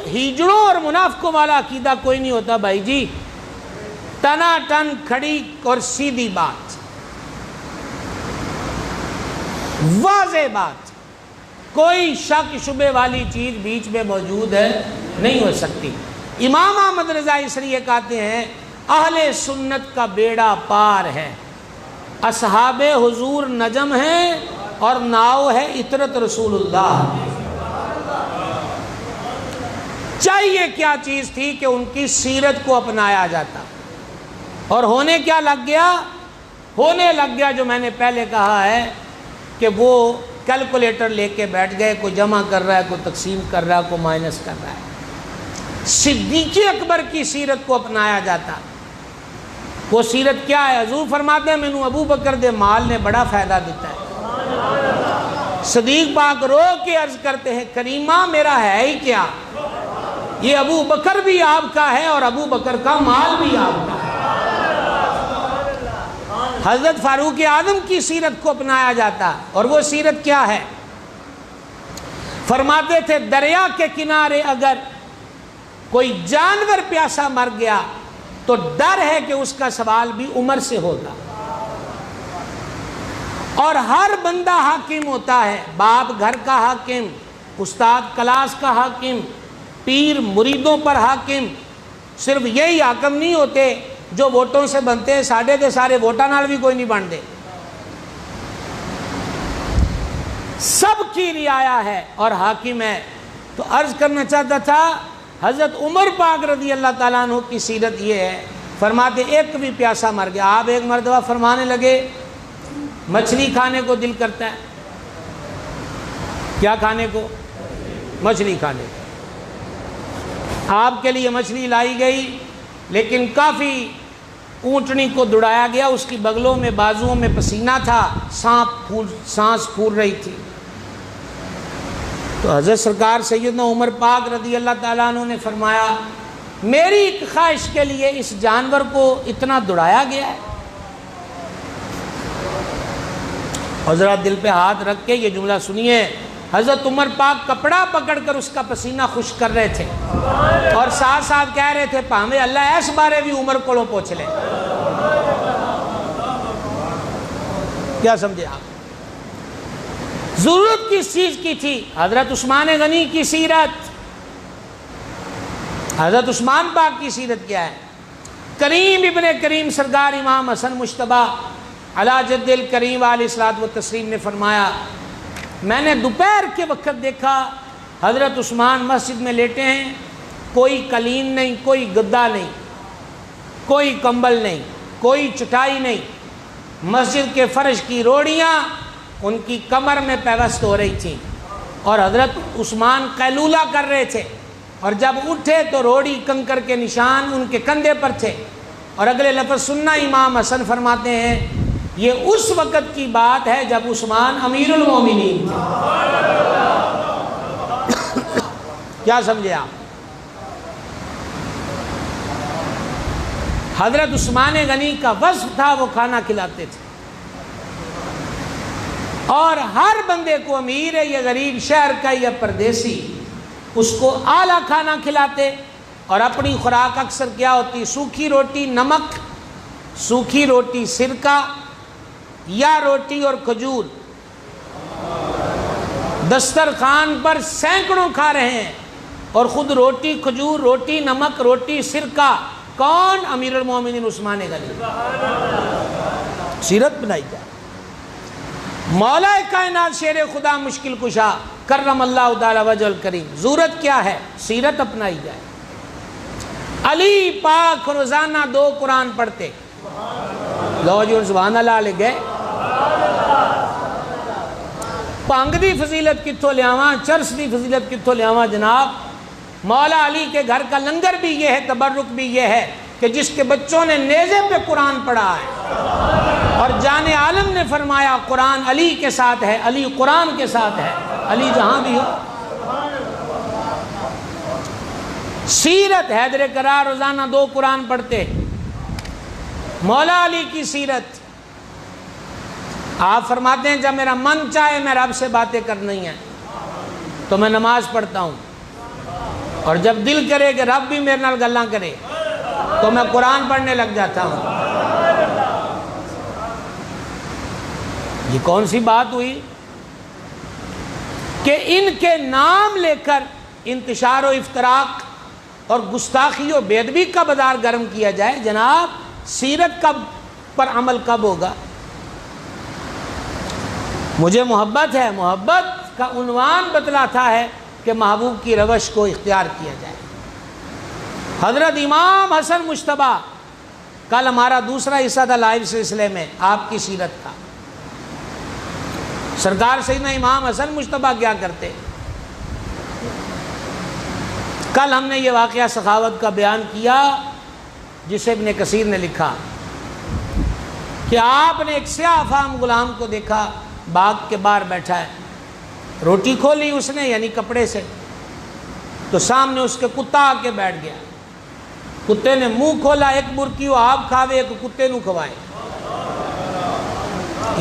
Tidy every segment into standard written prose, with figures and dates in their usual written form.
ہیجڑوں اور منافقوں والا عقیدہ کوئی نہیں ہوتا بھائی جی، ٹنا ٹن کھڑی اور سیدھی بات، واضح بات، کوئی شک شبے والی چیز بیچ میں موجود ہے نہیں ہو سکتی۔ امام احمد رضا اسری یہ کہتے ہیں اہل سنت کا بیڑا پار ہے، اصحاب حضور نجم ہیں اور ناؤ ہے عطرت رسول اللہ۔ چاہیے کیا چیز تھی کہ ان کی سیرت کو اپنایا جاتا، اور ہونے کیا لگ گیا؟ ہونے لگ گیا جو میں نے پہلے کہا ہے کہ وہ کیلکولیٹر لے کے بیٹھ گئے، کوئی جمع کر رہا ہے، کوئی تقسیم کر رہا ہے، کوئی مائنس کر رہا ہے۔ صدیق اکبر کی سیرت کو اپنایا جاتا۔ وہ سیرت کیا ہے؟ حضور فرماتے ہیں مینوں ابو بکر دے مال نے بڑا فائدہ دیتا ہے۔ صدیق پاک رو کے عرض کرتے ہیں کریمہ میرا ہے ہی کیا، یہ ابو بکر بھی آپ کا ہے اور ابو بکر کا مال بھی آپ کا ہے۔ حضرت فاروق اعظم کی سیرت کو اپنایا جاتا، اور وہ سیرت کیا ہے؟ فرماتے تھے دریا کے کنارے اگر کوئی جانور پیاسا مر گیا تو ڈر ہے کہ اس کا سوال بھی عمر سے ہوگا، اور ہر بندہ حاکم ہوتا ہے، باپ گھر کا حاکم، استاد کلاس کا حاکم، پیر مریدوں پر حاکم۔ صرف یہی حاکم نہیں ہوتے جو ووٹوں سے بنتے ہیں، ساڑھے دے سارے ووٹاں نال بھی کوئی نہیں بنتے، سب کی رعایا ہے اور حاکم ہے۔ تو عرض کرنا چاہتا تھا حضرت عمر پاک رضی اللہ تعالیٰ عنہ کی سیرت یہ ہے، فرماتے ایک بھی پیاسا مر گیا، آپ ایک مرتبہ فرمانے لگے مچھلی کھانے کو دل کرتا ہے، کیا کھانے کو؟ مچھلی کھانے کو۔ آپ کے لیے مچھلی لائی گئی، لیکن کافی اونٹنی کو دوڑایا گیا، اس کی بغلوں میں بازوؤں میں پسینہ تھا، سانس پھول رہی تھی۔ تو حضرت سرکار سیدنا عمر پاک رضی اللہ تعالیٰ عنہ نے فرمایا میری ایک خواہش کے لیے اس جانور کو اتنا دوڑایا گیا ہے؟ حضرت دل پہ ہاتھ رکھ کے یہ جملہ سنیے، حضرت عمر پاک کپڑا پکڑ کر اس کا پسینہ خشک کر رہے تھے، اور ساتھ ساتھ کہہ رہے تھے پاویں اللہ اس بارے بھی عمر کو پوچھ لے۔ کیا سمجھے آپ؟ ضرورت کس چیز کی تھی؟ حضرت عثمان غنی کی سیرت، حضرت عثمان پاک کی سیرت کیا ہے؟ کریم ابن کریم سرکار امام حسن مجتبیٰ علی جد الکریم علیہ الصلوۃ والتسلیم نے فرمایا میں نے دوپہر کے وقت دیکھا حضرت عثمان مسجد میں لیٹے ہیں، کوئی قلین نہیں، کوئی گدا نہیں، کوئی کمبل نہیں، کوئی چٹائی نہیں، مسجد کے فرش کی روڑیاں ان کی کمر میں پیوست ہو رہی تھیں، اور حضرت عثمان قیلولہ کر رہے تھے، اور جب اٹھے تو روڑی کنکر کے نشان ان کے کندھے پر تھے۔ اور اگلے لفظ سننا، امام حسن فرماتے ہیں یہ اس وقت کی بات ہے جب عثمان امیر المومنین تھے۔ کیا سمجھے آپ؟ حضرت عثمان غنی کا وصف تھا وہ کھانا کھلاتے تھے، اور ہر بندے کو امیر ہے یا غریب شہر کا یا پردیسی اس کو اعلیٰ کھانا کھلاتے، اور اپنی خوراک اکثر کیا ہوتی؟ سوکھی روٹی نمک، سوکھی روٹی سرکہ، یا روٹی اور کھجور۔ دسترخوان پر سینکڑوں کھا رہے ہیں اور خود روٹی کھجور، روٹی نمک، روٹی سرکہ۔ کون؟ امیر المومنین عثمان غنی۔ سیرت بنائی جائے۔ مولا کائنات شیر خدا مشکل کشا کرم اللہ تعالی وجہ الکریم، ضرورت کیا ہے؟ سیرت اپنائی جائے۔ علی پاک روزانہ 2 قرآن پڑھتے، لو جو سبحان اللہ لے گئے۔ پانگ دی فضیلت کتھوں لیاواں، چرس دی فضیلت کتھوں لیاواں جناب؟ مولا علی کے گھر کا لنگر بھی یہ ہے، تبرک بھی یہ ہے کہ جس کے بچوں نے نیزے پہ قرآن پڑھا ہے، اور جان عالم نے فرمایا قرآن علی کے ساتھ ہے، علی قرآن کے ساتھ ہے، علی جہاں بھی ہو۔ سیرت حیدر کرار روزانہ 2 قرآن پڑھتے۔ مولا علی کی سیرت، آپ فرماتے ہیں جب میرا من چاہے میں رب سے باتیں کرنی ہیں تو میں نماز پڑھتا ہوں، اور جب دل کرے کہ رب بھی میرے نال گلاں کرے تو میں قرآن پڑھنے لگ جاتا ہوں۔ یہ کون سی بات ہوئی کہ ان کے نام لے کر انتشار و افتراق اور گستاخی و بے ادبی کا بازار گرم کیا جائے؟ جناب سیرت کب پر عمل کب ہوگا؟ مجھے محبت ہے، محبت کا عنوان بتلاتا ہے کہ محبوب کی روش کو اختیار کیا جائے۔ حضرت امام حسن مجتبیٰ، کل ہمارا دوسرا حصہ تھا لائیو سلسلے میں آپ کی سیرت کا۔ سرکار سیدنا امام حسن مجتبیٰ کیا کرتے؟ کل ہم نے یہ واقعہ سخاوت کا بیان کیا جسے ابن کثیر نے لکھا کہ آپ نے ایک سیاہ فام غلام کو دیکھا، باغ کے باہر بیٹھا ہے، روٹی کھولی اس نے یعنی کپڑے سے، تو سامنے اس کے کتا آ کے بیٹھ گیا۔ کتے نے منہ کھولا، ایک برکی وہ آپ کھاوے ایک کتے نو کھوائے۔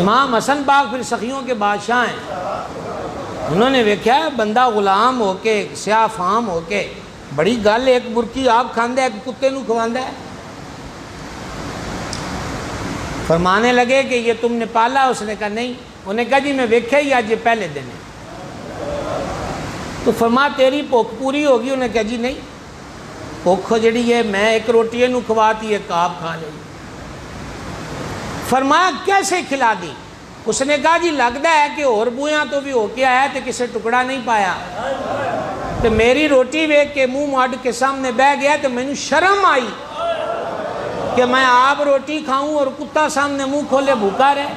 امام حسن باغ پھر سخیوں کے بادشاہ ہیں، انہوں نے ویکھیا بندہ غلام ہو کے سیاہ فام ہو کے بڑی گل، ایک برکی آپ کھاندہ ایک کتے نو کھواندہ ہے۔ فرمانے لگے کہ یہ تم نے پالا؟ اس نے کہا نہیں۔ انہوں نے کہا جی میں ویکھیا ہی آج یہ پہلے دن ہے۔ تو فرما تیری بھوک پوری ہوگی؟ انہوں نے کہا جی نہیں، بھوک جڑی ہے میں ایک روٹی نو کھواتی ایک آپ کھا لے۔ فرمایا کیسے کھلا دی؟ اس نے کہا جی لگتا ہے کہ اور بویاں تو بھی ہو کے آیا تو کسے ٹکڑا نہیں پایا، تو میری روٹی ویکھ کے منہ ماڈ کے سامنے بہ گیا تو میں نے شرم آئی کہ میں آپ روٹی کھاؤں اور کتا سامنے منہ کھولے بھوکا رہے۔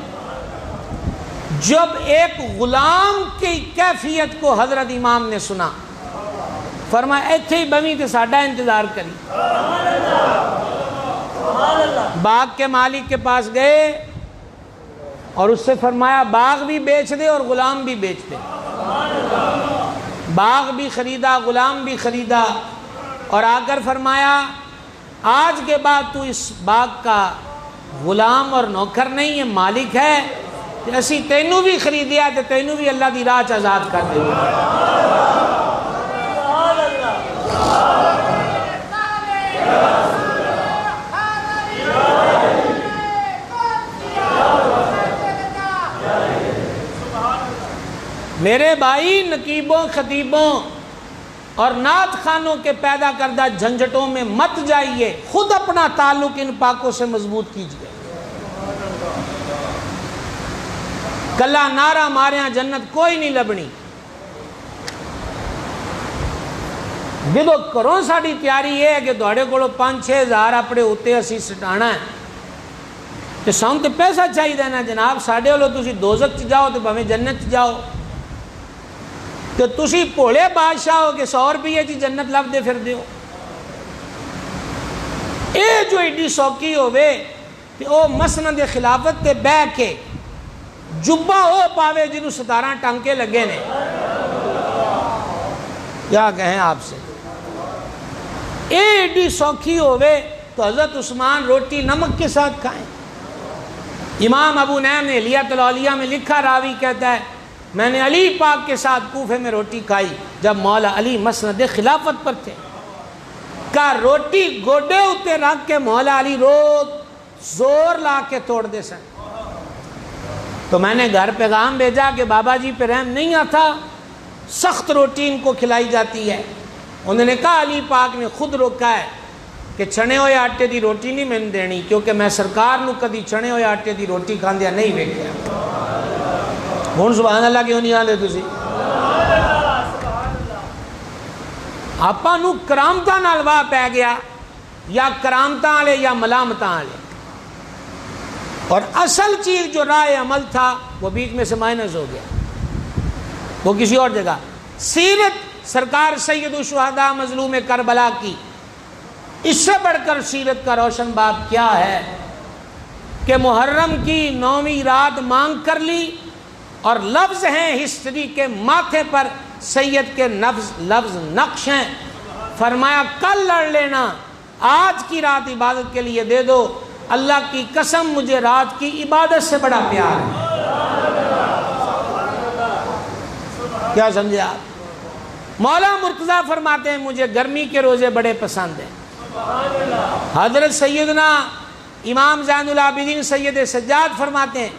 جب ایک غلام کی کیفیت کو حضرت امام نے سنا، فرمایا ایتھے ہی بویں تے ساڈا انتظار کری۔ باغ کے مالک کے پاس گئے اور اس سے فرمایا باغ بھی بیچ دے اور غلام بھی بیچ دے۔ باغ بھی خریدا، غلام بھی خریدا، اور آ کر فرمایا آج کے بعد تو اس باغ کا غلام اور نوکر نہیں ہے، مالک ہے، اسی تینوں بھی خریدیا تو تینوں بھی اللہ دی راہ چ آزاد کر دے۔ میرے بھائی، نقیبوں، خطیبوں اور نعت خانوں کے پیدا کردہ جھنجھٹوں میں مت جائیے، خود اپنا تعلق ان پاکوں سے مضبوط کیجیے۔ کلا نعرہ ماریاں جنت کوئی نہیں لبنی۔ جدو کرو ساڑی تیاری یہ ہے کہ دوڑے کوڑو 5-6 ہزار اپنے ہوتے اسی سٹانا ہے تو ساؤں تے پیسہ چاہی دینا جناب، ساڑے ہو لو تسی دوزک چ جاؤ تو بھویں جنت چ جاؤ، تو تسی پوڑے بادشاہ ہو کہ 100 روپیے چی جنت لب دے پھر دیو۔ اے جو ایڈی سوکی ہوئے کہ او مسند خلافت تے بہ کے جبہ او پاوے جنہوں 17 ٹانکے لگے نے، کیا کہیں آپ سے؟ اے ایڈی سوکھی ہوئے تو حضرت عثمان روٹی نمک کے ساتھ کھائیں۔ امام ابو نعیم نے الیۃ الاولیاء میں لکھا، راوی کہتا ہے میں نے علی پاک کے ساتھ کوفے میں روٹی کھائی جب مولا علی مسند خلافت پر تھے، کا روٹی گوڈے اتے رکھ کے مولا علی روز زور لا کے توڑ دے سن۔ تو میں نے گھر پیغام بھیجا کہ بابا جی پہ رحم نہیں آتا، سخت روٹی ان کو کھلائی جاتی ہے۔ انہوں نے کہا علی پاک نے خود روکا ہے کہ چھنے ہوئے آٹے دی روٹی نہیں میں دینی، کیونکہ میں سرکار نو کدی چھنے ہوئے آٹے دی روٹی کھاندیا نہیں ویکھیا۔ ہن سبحان اللہ کیوں نہیں آندے تسی؟ آپاں نو کرامتاں نال واہ پہ گیا، یا کرامتاں والے یا ملامتاں والے، اور اصل چیز جو رائے عمل تھا وہ بیچ میں سے مائنس ہو گیا، وہ کسی اور جگہ۔ سیرت سرکار سید الشہداء مظلوم کربلا کی، اس سے بڑھ کر سیرت کا روشن باب کیا ہے کہ محرم کی 9ویں رات مانگ کر لی، اور لفظ ہیں ہسٹری کے ماتھے پر، سید کے لفظ نقش ہیں۔ فرمایا کل لڑ لینا، آج کی رات عبادت کے لیے دے دو، اللہ کی قسم مجھے رات کی عبادت سے بڑا پیار ہے۔ کیا سمجھے آپ؟ مولا مرتضیٰ فرماتے ہیں مجھے گرمی کے روزے بڑے پسند ہیں۔ حضرت سیدنا امام زین العابدین سید سجاد فرماتے ہیں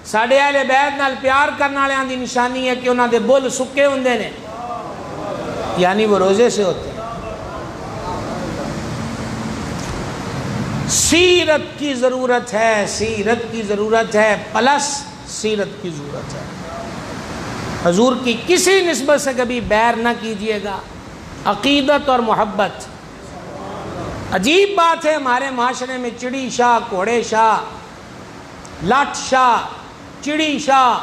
ساڈے اہل بیت نال پیار کرنے والوں کی نشانی ہے کہ انہوں دے بل سکے ہوندے نے، یعنی وہ روزے سے ہوتے ہیں۔ سیرت کی ضرورت ہے، سیرت کی ضرورت ہے، پلس سیرت کی ضرورت ہے۔ حضور کی کسی نسبت سے کبھی بیر نہ کیجئے گا، عقیدت اور محبت۔ عجیب بات ہے ہمارے معاشرے میں چڑی شاہ، کوڑے شاہ، لاٹ شاہ، چڑی شاہ،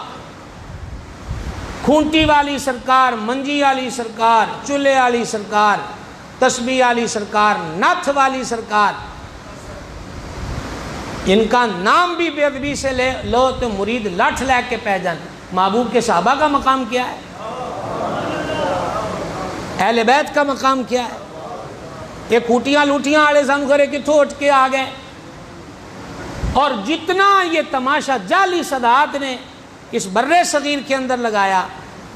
کھونٹی والی سرکار، منجی والی سرکار، چولہے والی سرکار، تسبیح والی سرکار، ناتھ والی سرکار، ان کا نام بھی بے ادبی سے لو تو مرید لاٹھ لے کے پہ جان۔ محبوب کے صحابہ کا مقام کیا ہے؟ اہل بیت کا مقام کیا ہے؟ یہ کھوٹیاں لوٹیاں والے سن کرے کتوں اٹھ کے آ گئے، اور جتنا یہ تماشا جعلی صداعت نے اس برے صغیر کے اندر لگایا،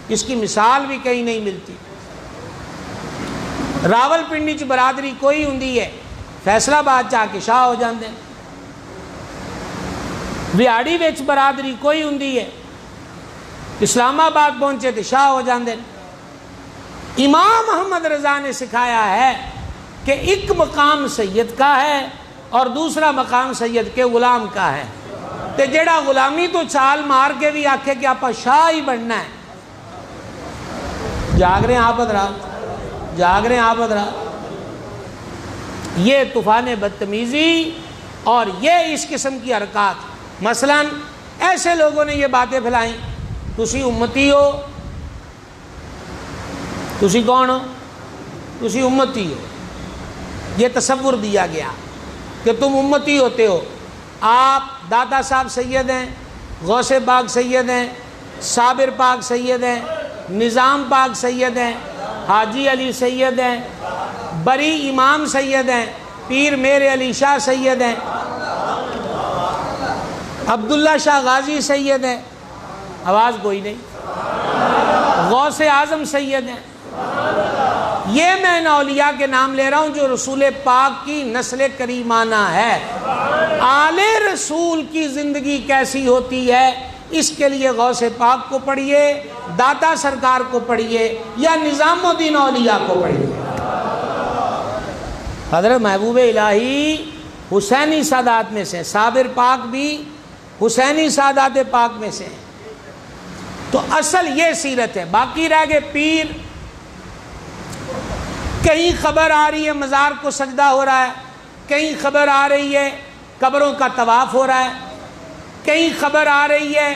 اس کی مثال بھی کہیں نہیں ملتی۔ راول پنڈی چ برادری کوئی ہوندی ہے، فیصلہ آباد چاہ کے شاہ ہو جاندے، ویاڑی وچ برادری کوئی ہوندی ہے، اسلام آباد پہنچے تو شاہ ہو جاندے۔ امام محمد رضا نے سکھایا ہے کہ ایک مقام سید کا ہے اور دوسرا مقام سید کے غلام کا ہے، تے جیڑا غلامی تو چھال مار کے بھی آکھے کہ آپ شاہ ہی بننا ہے۔ جاگ رہے ہیں آپ حضرات، جاگ رہے ہیں آپ حضرات۔ یہ طوفان بدتمیزی اور یہ اس قسم کی حرکات، مثلا ایسے لوگوں نے یہ باتیں پھیلائیں تسی امتی ہو، تسی کون ہو؟ تسی امتی ہو۔ یہ تصور دیا گیا کہ تم امتی ہوتے ہو، آپ داتا صاحب سید ہیں، غوث پاک سید ہیں، صابر پاک سید ہیں، نظام پاک سید ہیں، حاجی علی سید ہیں، بری امام سید ہیں، پیر میر علی شاہ سید ہیں، عبداللہ شاہ غازی سید ہیں، آواز کوئی نہیں، غوث اعظم سید ہیں۔ یہ میں ان اولیاء کے نام لے رہا ہوں جو رسول پاک کی نسل کریمانہ ہے۔ آل رسول کی زندگی کیسی ہوتی ہے اس کے لیے غوث پاک کو پڑھیے، داتا سرکار کو پڑھیے، یا نظام الدین اولیاء کو پڑھیے۔ حضرت محبوب الہی حسینی سادات میں سے، صابر پاک بھی حسینی سادات پاک میں سے۔ تو اصل یہ سیرت ہے۔ باقی رہ گئے پیر، کہیں خبر آ رہی ہے مزار کو سجدہ ہو رہا ہے، کہیں خبر آ رہی ہے قبروں کا طواف ہو رہا ہے، کہیں خبر آ رہی ہے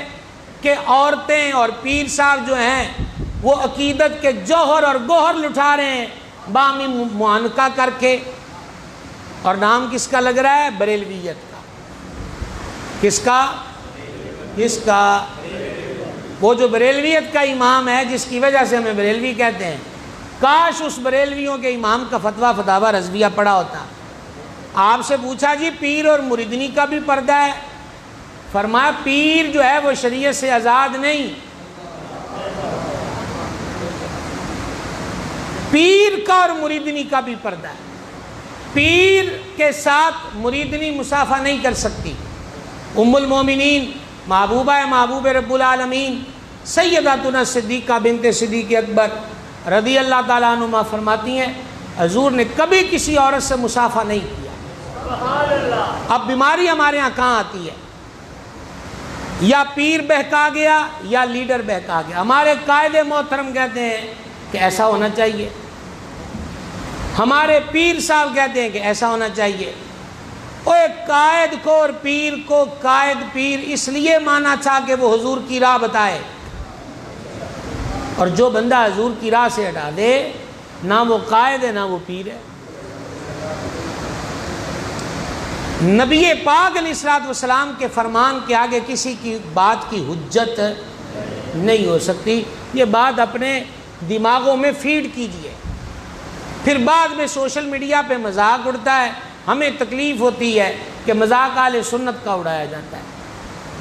کہ عورتیں اور پیر صاحب جو ہیں وہ عقیدت کے جوہر اور گوہر لٹھا رہے ہیں بامی معانقہ کر کے، اور نام کس کا لگ رہا ہے؟ بریلویت کا۔ کس کا؟ کس کا؟ وہ جو بریلویت کا امام ہے جس کی وجہ سے ہمیں بریلوی کہتے ہیں، کاش اس بریلویوں کے امام کا فتویٰ فتاوی رضویہ پڑا ہوتا۔ آپ سے پوچھا جی پیر اور مریدنی کا بھی پردہ ہے؟ فرمایا پیر جو ہے وہ شریعت سے آزاد نہیں، پیر کا اور مریدنی کا بھی پردہ ہے۔ پیر کے ساتھ مریدنی مصافحہ نہیں کر سکتی۔ ام المومنین محبوبہ محبوب رب العالمین سیداتنا صدیقہ بنت صدیق اکبر رضی اللہ تعالیٰ عنہما فرماتی ہیں حضور نے کبھی کسی عورت سے مصافحہ نہیں کیا۔ اب بیماری ہمارے ہاں کہاں آتی ہے؟ یا پیر بہکا گیا یا لیڈر بہکا گیا۔ ہمارے قائد محترم کہتے ہیں کہ ایسا ہونا چاہیے، ہمارے پیر صاحب کہتے ہیں کہ ایسا ہونا چاہیے۔ ایک قائد کو اور پیر کو قائد پیر اس لیے مانا تھا کہ وہ حضور کی راہ بتائے، اور جو بندہ حضور کی راہ سے ہٹا دے نہ وہ قائد ہے نہ وہ پیر ہے۔ نبی پاک علیہ الصلوۃ والسلام کے فرمان کے آگے کسی کی بات کی حجت نہیں ہو سکتی۔ یہ بات اپنے دماغوں میں فیڈ کیجئے۔ پھر بعد میں سوشل میڈیا پہ مذاق اڑتا ہے، ہمیں تکلیف ہوتی ہے کہ مذاق اہل سنت کا اڑایا جاتا ہے۔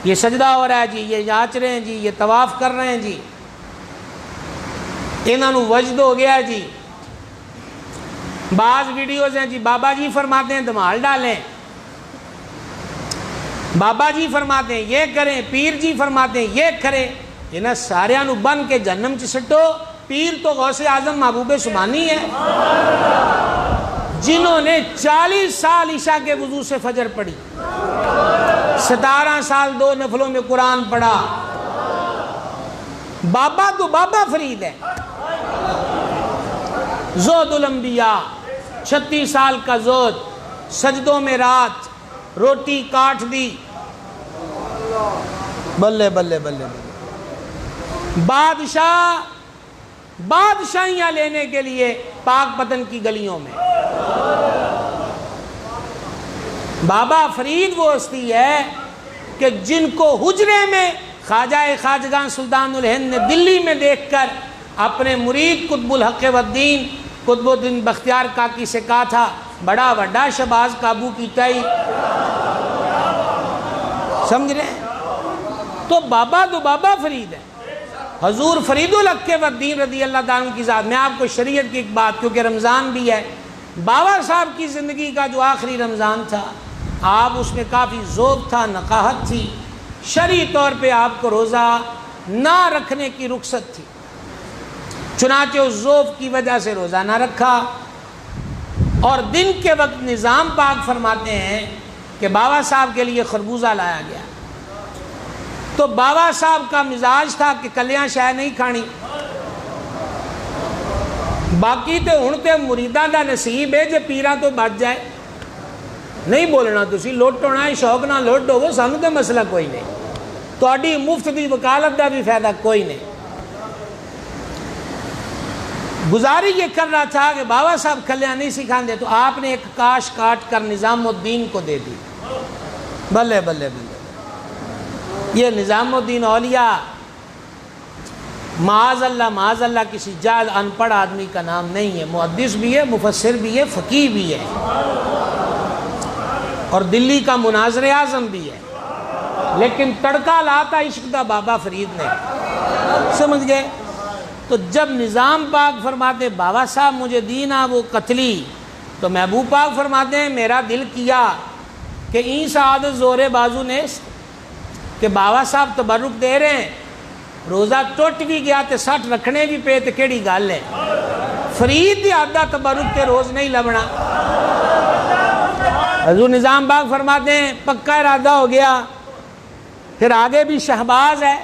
یہ سجدہ ہو رہا ہے جی، یہ ناچ رہے ہیں جی، یہ طواف کر رہے ہیں جی۔ انہوں نے وجد ہو گیا جی. بعض ویڈیوز ہیں جی بابا جی فرماتے ہیں دھمال ڈالیں، بابا جی فرماتے ہیں یہ کریں، پیر جی فرماتے ہیں یہ کریں. انہاں ساریاں نو بن کے جہنم چ سٹو. پیر تو غوث اعظم محبوب سبحانی ہے جنہوں نے 40 سال عشاء کے وضو سے فجر پڑھی، 17 سال 2 نفلوں میں قرآن پڑھا. بابا تو بابا فرید ہے. زہد الانبیاء، 36 سال کا زہد، سجدوں میں رات، روٹی کاٹ دی. بلے بلے بلے بلے. بادشاہیاں لینے کے لیے پاک پتن کی گلیوں میں. بابا فرید وہ ہستی ہے کہ جن کو حجرے میں خواجہ خواجگاں سلطان الہند نے دلی میں دیکھ کر اپنے مرید قطب الحق والدین قطب الدین بختیار کاکی سے کہا تھا بڑا وڈا شباز قابو کیتا ہی. سمجھ رہے ہیں؟ تو بابا فرید ہے. حضور فرید الحق والدین رضی اللہ تعالیٰ کی ذات. میں آپ کو شریعت کی ایک بات، کیونکہ رمضان بھی ہے، بابا صاحب کی زندگی کا جو آخری رمضان تھا آپ اس میں کافی ذوق تھا، نقاہت تھی. شرعی طور پہ آپ کو روزہ نہ رکھنے کی رخصت تھی، چنانچہ اس ذوق کی وجہ سے روزہ نہ رکھا. اور دن کے وقت نظام پاک فرماتے ہیں کہ بابا صاحب کے لیے خربوزہ لایا گیا. تو بابا صاحب کا مزاج تھا کہ کلیاں شاید نہیں کھانی. باقی تو ہن تے مریداں دا نصیب ہے جے پیراں تو بچ جائے. نہیں بولنا تسی لٹ ہونا ہے، شوق نہ لٹ ہوو، سانوں تے مسئلہ کوئی نہیں. تہاڈی مفت دی وکالت دا بھی فائدہ کوئی نہیں. گزاری یہ کر رہا تھا کہ بابا صاحب کلیاں نہیں سکھاندے تو آپ نے ایک کاش کاٹ کر نظام الدین کو دے دی. بلے بلے بلے. یہ نظام الدین اولیاء معاذ اللہ کسی جاہل ان پڑھ آدمی کا نام نہیں ہے. محدث بھی ہے، مفسر بھی ہے، فقیہ بھی ہے، اور دلی کا مناظر اعظم بھی ہے. لیکن تڑکا لاتا عشق دا بابا فرید نے. سمجھ گئے؟ تو جب نظام پاک فرماتے بابا صاحب مجھے دینا وہ قتلی، تو محبوب پاک فرماتے ہیں میرا دل کیا کہ این سعادت زور بازو نیست، کہ بابا صاحب تبرک دے رہے ہیں، روزہ ٹوٹ بھی گیا تے 60 رکھنے بھی پے تے کیڑی گل ہے. فرید دی آدھا تبرک تے روز نہیں لبنا. حضور نظام پاک فرماتے ہیں پکا ارادہ ہو گیا. پھر آگے بھی شہباز ہے،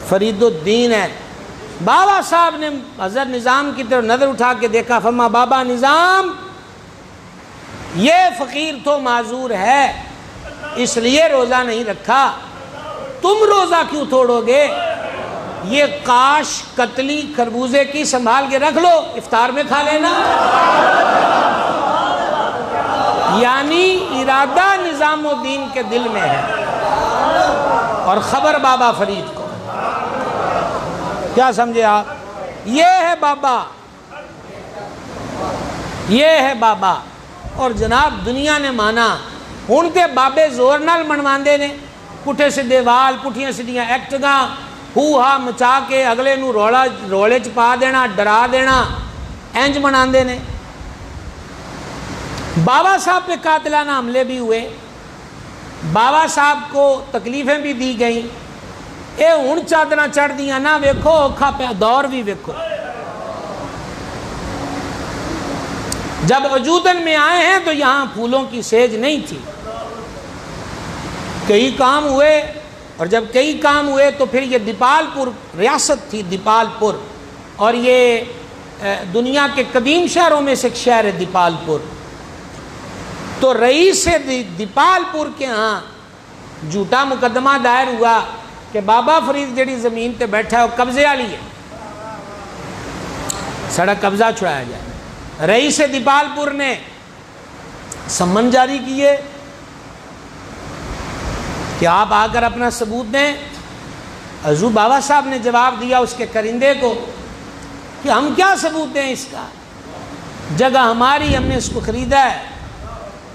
فرید الدین ہے. بابا صاحب نے حضرت نظام کی طرف نظر اٹھا کے دیکھا، فرما بابا نظام یہ فقیر تو معذور ہے اس لیے روزہ نہیں رکھا، تم روزہ کیوں توڑو گے؟ یہ کاش قتلی خربوزے کی سنبھال کے رکھ لو، افطار میں کھا لینا. یعنی ارادہ نظام الدین کے دل میں ہے اور خبر بابا فرید کو. کیا سمجھے آپ؟ یہ ہے بابا، یہ ہے بابا. اور جناب دنیا نے مانا. ہن تے بابے زور نال منواندے نے، پٹھے سیدھے وال، پٹھیاں سیدھیاں ایکٹگاں، ہو ہا مچا کے اگلے نو رولے چ پا دینا، ڈرا دینا، انج مناندے نے. بابا صاحب پہ قاتلانہ حملے بھی ہوئے، بابا صاحب کو تکلیفیں بھی دی گئیں. اے ہن چادراں چڑھ دیاں نہ ویکھو، اوکھا پہ دور بھی ویکھو. جب وجودن میں آئے ہیں تو یہاں پھولوں کی سیج نہیں تھی. کئی کام ہوئے، اور جب کئی کام ہوئے تو پھر یہ دیپال پور ریاست تھی، دیپال پور، اور یہ دنیا کے قدیم شہروں میں سے ایک شہر ہے دیپال پور. تو رئیس دیپال پور کے ہاں جھوٹا مقدمہ دائر ہوا کہ بابا فرید جڑی زمین تے بیٹھا ہے وہ قبضے والی ہے، سڑا قبضہ چھڑایا جائے. رئیس دیپال پور نے سمن جاری کیے کہ آپ آ کر اپنا ثبوت دیں. حضور بابا صاحب نے جواب دیا اس کے کرندے کو کہ ہم کیا ثبوت دیں اس کا، جگہ ہماری، ہم نے اس کو خریدا ہے،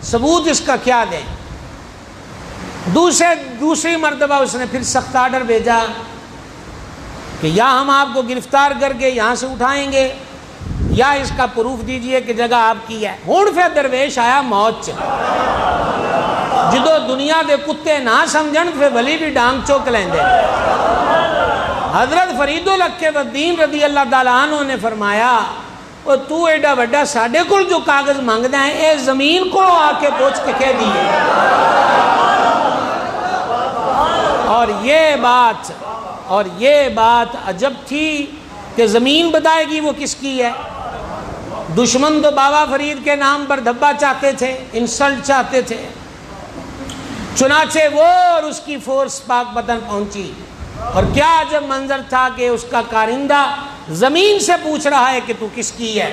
ثبوت اس کا کیا دیں. دوسری مرتبہ اس نے پھر سخت آرڈر بھیجا کہ یا ہم آپ کو گرفتار کر کے یہاں سے اٹھائیں گے یا اس کا پروف دیجئے کہ جگہ آپ کی ہے۔ ہون پھر درویش آیا موت چ جدو دنیا دے کتے نہ سمجھن پھر ولی بھی ڈانگ چوک لیں دے۔ حضرت فرید الحق والدین رضی اللہ تعالیٰ عنہ نے فرمایا اور تو ایڈا وڈا ساڑھے کل جو کاغذ مانگدا ہے اے زمین کو آ کے پوچھ کے کہہ دیئے۔ اور یہ بات عجب تھی کہ زمین بتائے گی وہ کس کی ہے۔ دشمن تو بابا فرید کے نام پر دھبا چاہتے تھے، انسلٹ چاہتے تھے، چنانچہ وہ اور اس کی فورس پاک پتن پہنچی، اور کیا عجب منظر تھا کہ اس کا کارندہ زمین سے پوچھ رہا ہے کہ تو کس کی ہے،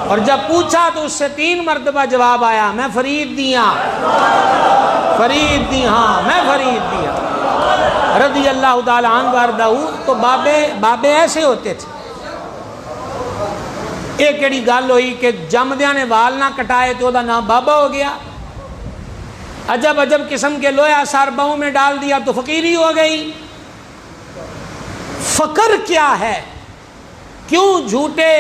اور جب پوچھا تو اس سے 3 مرتبہ جواب آیا، میں فرید دی ہاں، فرید دی ہاں، میں فرید دی ہاں رضی اللہ تعالیٰ عنہ وارضہ۔ تو بابے ایسے ہوتے تھے۔ ایک کیڑی گل ہوئی کہ جمدیاں نے وال نہ کٹائے تو دا نام بابا ہو گیا، عجب قسم کے لویا سار باؤں میں ڈال دیا تو فقیری ہو گئی۔ فقر کیا ہے؟ کیوں جھوٹے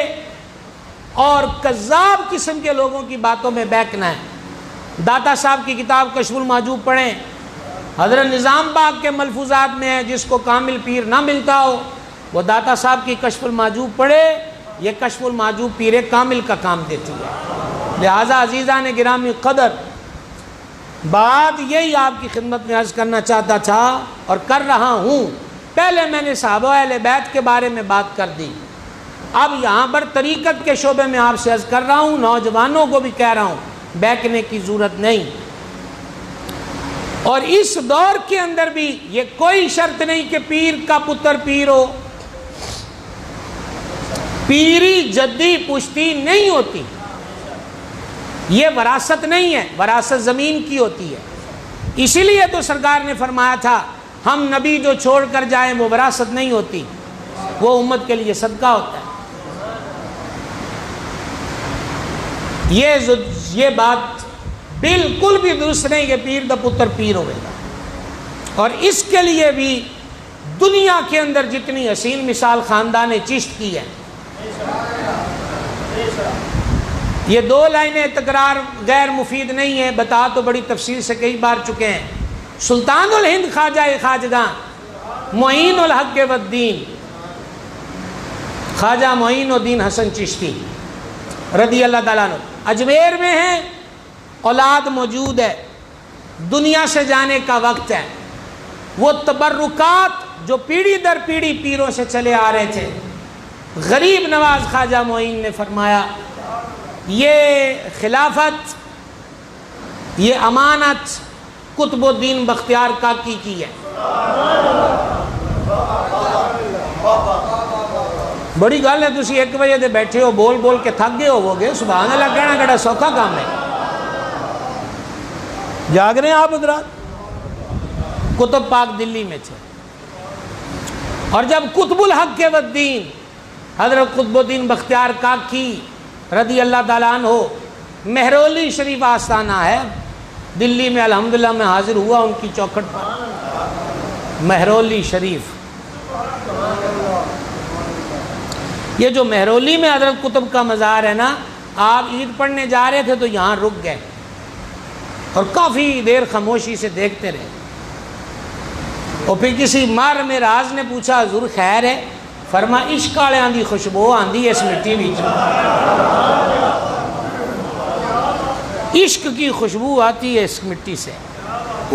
اور کذاب قسم کے لوگوں کی باتوں میں بہکنا ہے؟ داتا صاحب کی کتاب کشف المحجوب پڑھیں، حضرت نظام پاک کے ملفوظات میں ہے، جس کو کامل پیر نہ ملتا ہو وہ داتا صاحب کی کشف المحجوب پڑھے، یہ کشف المحجوب پیر کامل کا کام دیتی ہے۔ لہٰذا عزیزان گرامی قدر، بات یہی آپ کی خدمت میں عرض کرنا چاہتا تھا اور کر رہا ہوں۔ پہلے میں نے صحابہ اہل بیت کے بارے میں بات کر دی، اب یہاں پر طریقت کے شعبے میں آپ سے عرض کر رہا ہوں، نوجوانوں کو بھی کہہ رہا ہوں بہکنے کی ضرورت نہیں۔ اور اس دور کے اندر بھی یہ کوئی شرط نہیں کہ پیر کا پتر پیر ہو، پیری جدی پشتی نہیں ہوتی، یہ وراثت نہیں ہے، وراثت زمین کی ہوتی ہے۔ اسی لیے تو سرکار نے فرمایا تھا ہم نبی جو چھوڑ کر جائیں وہ وراثت نہیں ہوتی، وہ امت کے لیے صدقہ ہوتا ہے۔ یہ بات بالکل بھی درست نہیں کہ پیر دا پتر پیر ہوئے گا۔ اور اس کے لیے بھی دنیا کے اندر جتنی حسین مثال خاندان چشت کی ہے، یہ 2 لائنیں تکرار غیر مفید نہیں ہے، بتا تو بڑی تفصیل سے کئی بار چکے ہیں۔ سلطان الہند خواجہ خواجگاں معین الحق والدین خواجہ معین الدین حسن چشتی رضی اللہ تعالیٰ عنہ اجمیر میں ہیں، اولاد موجود ہے، دنیا سے جانے کا وقت ہے۔ وہ تبرکات جو پیڑھی در پیڑھی پیروں سے چلے آ رہے تھے، غریب نواز خواجہ معین نے فرمایا یہ خلافت، یہ امانت قطب الدین بختیار کاکی کی ہے۔ بڑی گل ہے، تسی 1 بجے دے بیٹھے ہو، بول بول کے تھک گئے ہو گے، سبحان اللہ کہنا کڑا سوکھا کام ہے۔ جاگ رہے ہیں آپ حضرات؟ قطب پاک دلی میں تھے، اور جب قطب الحق والدین حضرت قطب الدین بختیار کاکی رضی اللہ تعالیٰ عنہ، مہرولی شریف آستانہ ہے دلی میں، الحمدللہ میں حاضر ہوا ان کی چوکھٹ پر، مہرولی شریف۔ یہ جو مہرولی میں حضرت قطب کا مزار ہے نا، آپ عید پڑھنے جا رہے تھے تو یہاں رک گئے اور کافی دیر خاموشی سے دیکھتے رہے، اور پھر کسی مار میں راز نے پوچھا حضور خیر ہے؟ فرما عشق والےاں دی خوشبو آندی اس مٹی وچ، عشق کی خوشبو آتی ہے اس مٹی سے۔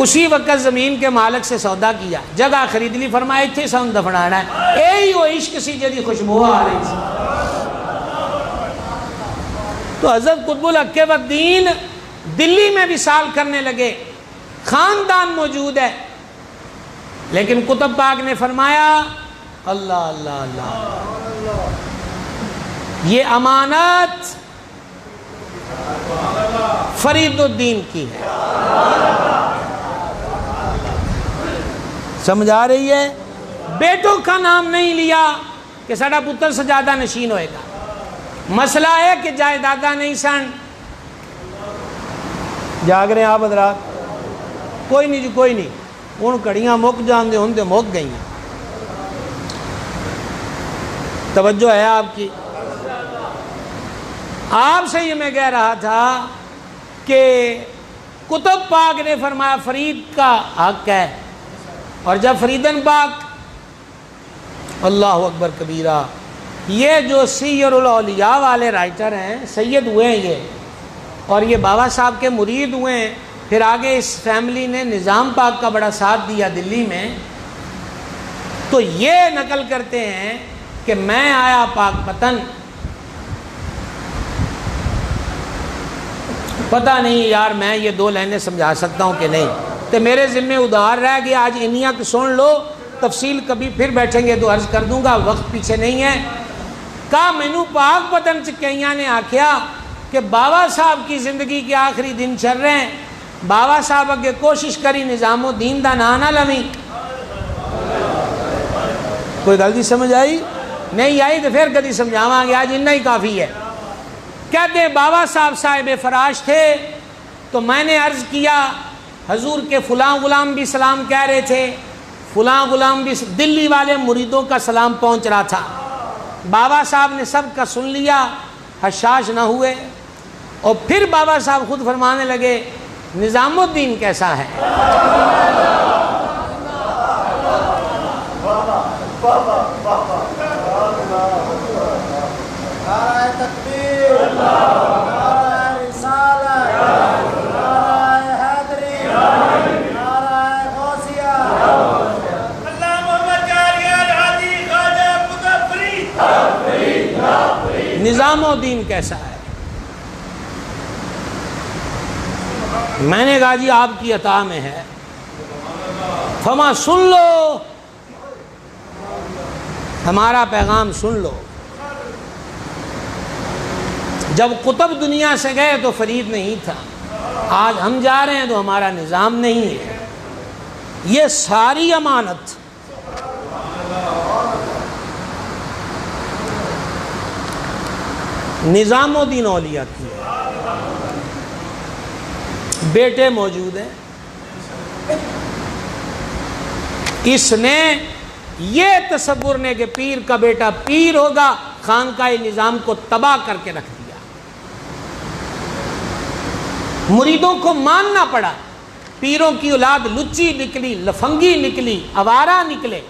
اسی وقت زمین کے مالک سے سودا کیا، جگہ خرید لی، فرمایا اتھے سن دفنانا ہے، یہی وہ عشق سی جدی خوشبو آ رہی سی۔ تو حضرت قطب الحق والدین دلی میں وصال کرنے لگے، خاندان موجود ہے، لیکن قطب پاک نے فرمایا اللہ اللہ اللہ، یہ امانت فرید الدین کی ہے۔ سمجھ آ رہی ہے؟ بیٹوں کا نام نہیں لیا کہ ساڈا پتر سجادہ نشین ہوئے گا، مسئلہ ہے کہ جائیدادہ نہیں سن۔ جاگ رہے ہیں آپ حضرات؟ کوئی نہیں جی، کوئی نہیں، ان کڑیاں مک جان دے ہوں دے مک گئی ہیں۔ توجہ ہے آپ کی؟ آپ سے یہ میں کہہ رہا تھا کہ کتب پاک نے فرمایا فرید کا حق ہے، اور جب فریدن پاک اللہ اکبر کبیرہ، یہ جو سیر الاولیاء والے رائٹر ہیں، سید ہوئے ہیں یہ، اور یہ بابا صاحب کے مرید ہوئے ہیں، پھر آگے اس فیملی نے نظام پاک کا بڑا ساتھ دیا دلی میں، تو یہ نقل کرتے ہیں کہ میں آیا پاک پتن، پتہ نہیں یار میں یہ 2 لائنیں سمجھا سکتا ہوں کہ نہیں، تو میرے ذمہ ادھار رہ گیا، آج انہیاں کو سن لو، تفصیل کبھی پھر بیٹھیں گے تو عرض کر دوں گا، وقت پیچھے نہیں ہے۔ کہا مینو پاک پتن چ کئیاں نے آکھیا کہ بابا صاحب کی زندگی کے آخری دن چل رہے ہیں، بابا صاحب اگے کوشش کری نظام الدین دا نا نہ لویں۔ کوئی گل نہیں سمجھ آئی؟ نہیں آئی تو پھر کدی سمجھاواں گے، آج اتنا ہی کافی ہے۔ کہتے ہیں بابا صاحب صاحب فراش تھے، تو میں نے عرض کیا حضور کے فلاں غلام بھی سلام کہہ رہے تھے، فلاں غلام بھی، دلی والے مریدوں کا سلام پہنچ رہا تھا۔ بابا صاحب نے سب کا سن لیا، حشاش نہ ہوئے، اور پھر بابا صاحب خود فرمانے لگے نظام الدین کیسا ہے؟ نظام الدین کیسا ہے؟ میں نے کہا جی آپ کی عطا میں ہے، فما سن لو، ہمارا پیغام سن لو۔ جب قطب دنیا سے گئے تو فرید نہیں تھا، آج ہم جا رہے ہیں تو ہمارا نظام نہیں ہے۔ یہ ساری امانت نظام الدین اولیاء کی ہے۔ بیٹے موجود ہیں، اس نے یہ تصور نے کہ پیر کا بیٹا پیر ہوگا، خانقاہ نظام کو تباہ کر کے رکھ دیا۔ مریدوں کو ماننا پڑا، پیروں کی اولاد لچی نکلی، لفنگی نکلی، آوارہ نکلے،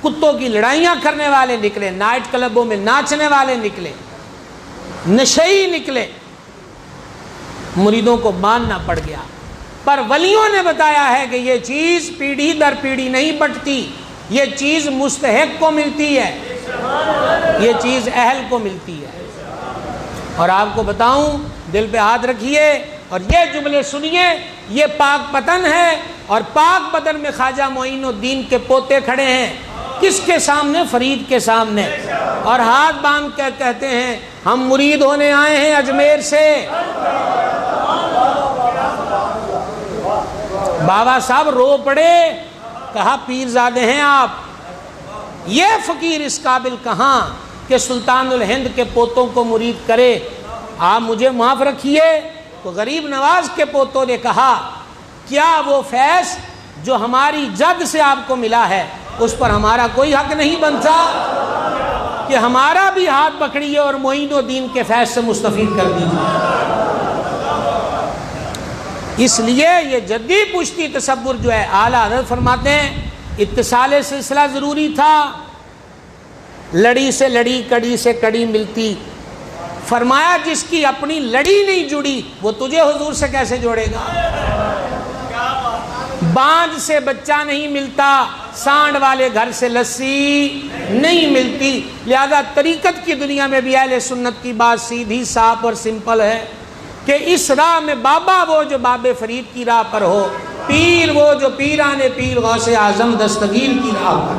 کتوں کی لڑائیاں کرنے والے نکلے، نائٹ کلبوں میں ناچنے والے نکلے، نشئی نکلے، مریدوں کو ماننا پڑ گیا۔ پر ولیوں نے بتایا ہے کہ یہ چیز پیڑھی در پیڑھی نہیں بٹتی، یہ چیز مستحق کو ملتی ہے، یہ چیز اہل کو ملتی ہے۔ اور آپ کو بتاؤں، دل پہ ہاتھ رکھیے اور یہ جملے سنیے، یہ پاک پتن ہے، اور پاک پتن میں خواجہ معین الدین کے پوتے کھڑے ہیں، کس کے سامنے؟ فرید کے سامنے، اور ہاتھ باندھ کے کہتے ہیں ہم مرید ہونے آئے ہیں اجمیر سے۔ بابا صاحب رو پڑے، کہا پیرزادے ہیں آپ، یہ فقیر اس قابل کہاں کہ سلطان الہند کے پوتوں کو مرید کرے، آپ مجھے معاف رکھیے۔ تو غریب نواز کے پوتوں نے کہا کیا وہ فیض جو ہماری جد سے آپ کو ملا ہے اس پر ہمارا کوئی حق نہیں بنتا کہ ہمارا بھی ہاتھ پکڑیے اور معین الدین کے فیض سے مستفید کر دیجیے؟ اس لیے یہ جدی پشتی تصور جو ہے، اعلیٰ حضرت فرماتے ہیں اتصال سلسلہ ضروری تھا، لڑی سے لڑی، کڑی سے کڑی ملتی۔ فرمایا جس کی اپنی لڑی نہیں جڑی وہ تجھے حضور سے کیسے جوڑے گا؟ بانج سے بچہ نہیں ملتا، سانڈ والے گھر سے لسی نہیں ملتی۔ لہذا طریقت کی دنیا میں بھی اہل سنت کی بات سیدھی صاف اور سمپل ہے کہ اس راہ میں بابا وہ جو باب فرید کی راہ پر ہو، پیر وہ جو پیران پیر غوث اعظم دستگیر کی راہ پر،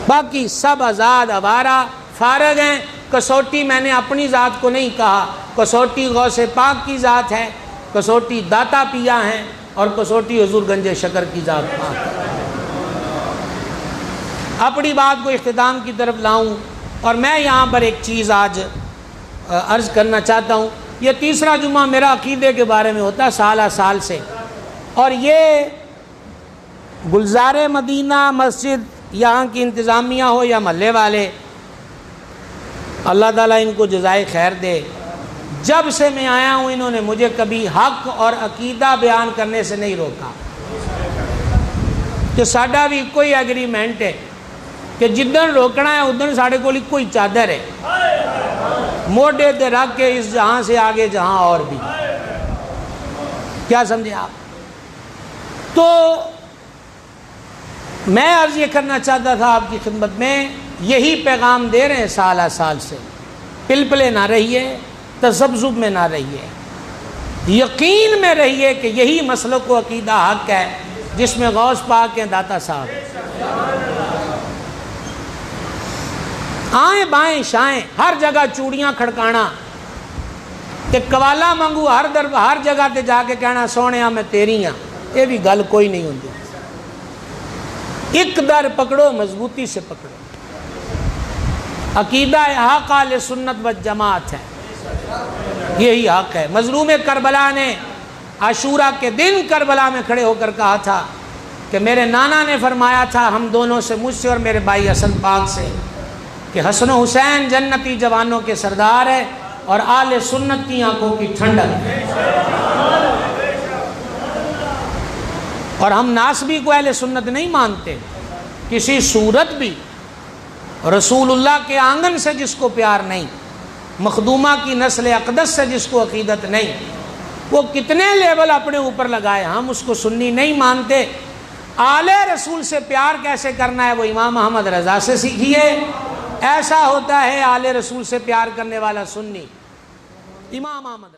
باقی سب آزاد آوارہ فارغ ہیں۔ کسوٹی میں نے اپنی ذات کو نہیں کہا، کسوٹی غوث پاک کی ذات ہے، کسوٹی داتا پیا ہیں، اور کسوٹی حضور گنج شکر کی ذات پاک ہے۔ اپنی بات کو اختتام کی طرف لاؤں، اور میں یہاں پر ایک چیز آج عرض کرنا چاہتا ہوں۔ یہ تیسرا جمعہ میرا عقیدے کے بارے میں ہوتا ہے سالہ سال سے، اور یہ گلزار مدینہ مسجد یہاں کی انتظامیہ ہو یا محلے والے، اللہ تعالیٰ ان کو جزائے خیر دے، جب سے میں آیا ہوں انہوں نے مجھے کبھی حق اور عقیدہ بیان کرنے سے نہیں روکا۔ کہ ساڈا بھی کوئی ایگریمنٹ ہے کہ جدن روکنا ہے ادن ساڑھے کو کوئی چادر ہے، موڈے تے رکھ کے اس جہاں سے آگے جہاں اور بھی۔ کیا سمجھے آپ؟ تو میں عرض یہ کرنا چاہتا تھا آپ کی خدمت میں، یہی پیغام دے رہے ہیں سالہ سال سے، پلپلے نہ رہیے، تذبذب میں نہ رہیے، یقین میں رہیے کہ یہی مسلک و عقیدہ حق ہے جس میں غوث پاک ہیں، داتا صاحب، آئیں بائیں شائیں ہر جگہ چوڑیاں کھڑکانا کہ قوالا منگو ہر جگہ تے جا کے کہنا سونیا میں تیری ہاں، یہ بھی گل کوئی نہیں ہوتی۔ ایک در پکڑو، مضبوطی سے پکڑو، عقیدہ حق اہل سنت و جماعت ہے، یہی حق ہے۔ مظلوم کربلا نے عاشورہ کے دن کربلا میں کھڑے ہو کر کہا تھا کہ میرے نانا نے فرمایا تھا ہم دونوں سے، مجھ سے اور میرے بھائی حسن پاک سے، کہ حسن و حسین جنتی جوانوں کے سردار ہے اور اہل سنت کی آنکھوں کی ٹھنڈک ہے، اور ہم ناسبی کو اہل سنت نہیں مانتے کسی صورت بھی۔ رسول اللہ کے آنگن سے جس کو پیار نہیں، مخدومہ کی نسل اقدس سے جس کو عقیدت نہیں، وہ کتنے لیبل اپنے اوپر لگائے، ہم اس کو سنی نہیں مانتے۔ آل رسول سے پیار کیسے کرنا ہے وہ امام احمد رضا سے سیکھیے، ایسا ہوتا ہے آل رسول سے پیار کرنے والا سنی۔ امام احمد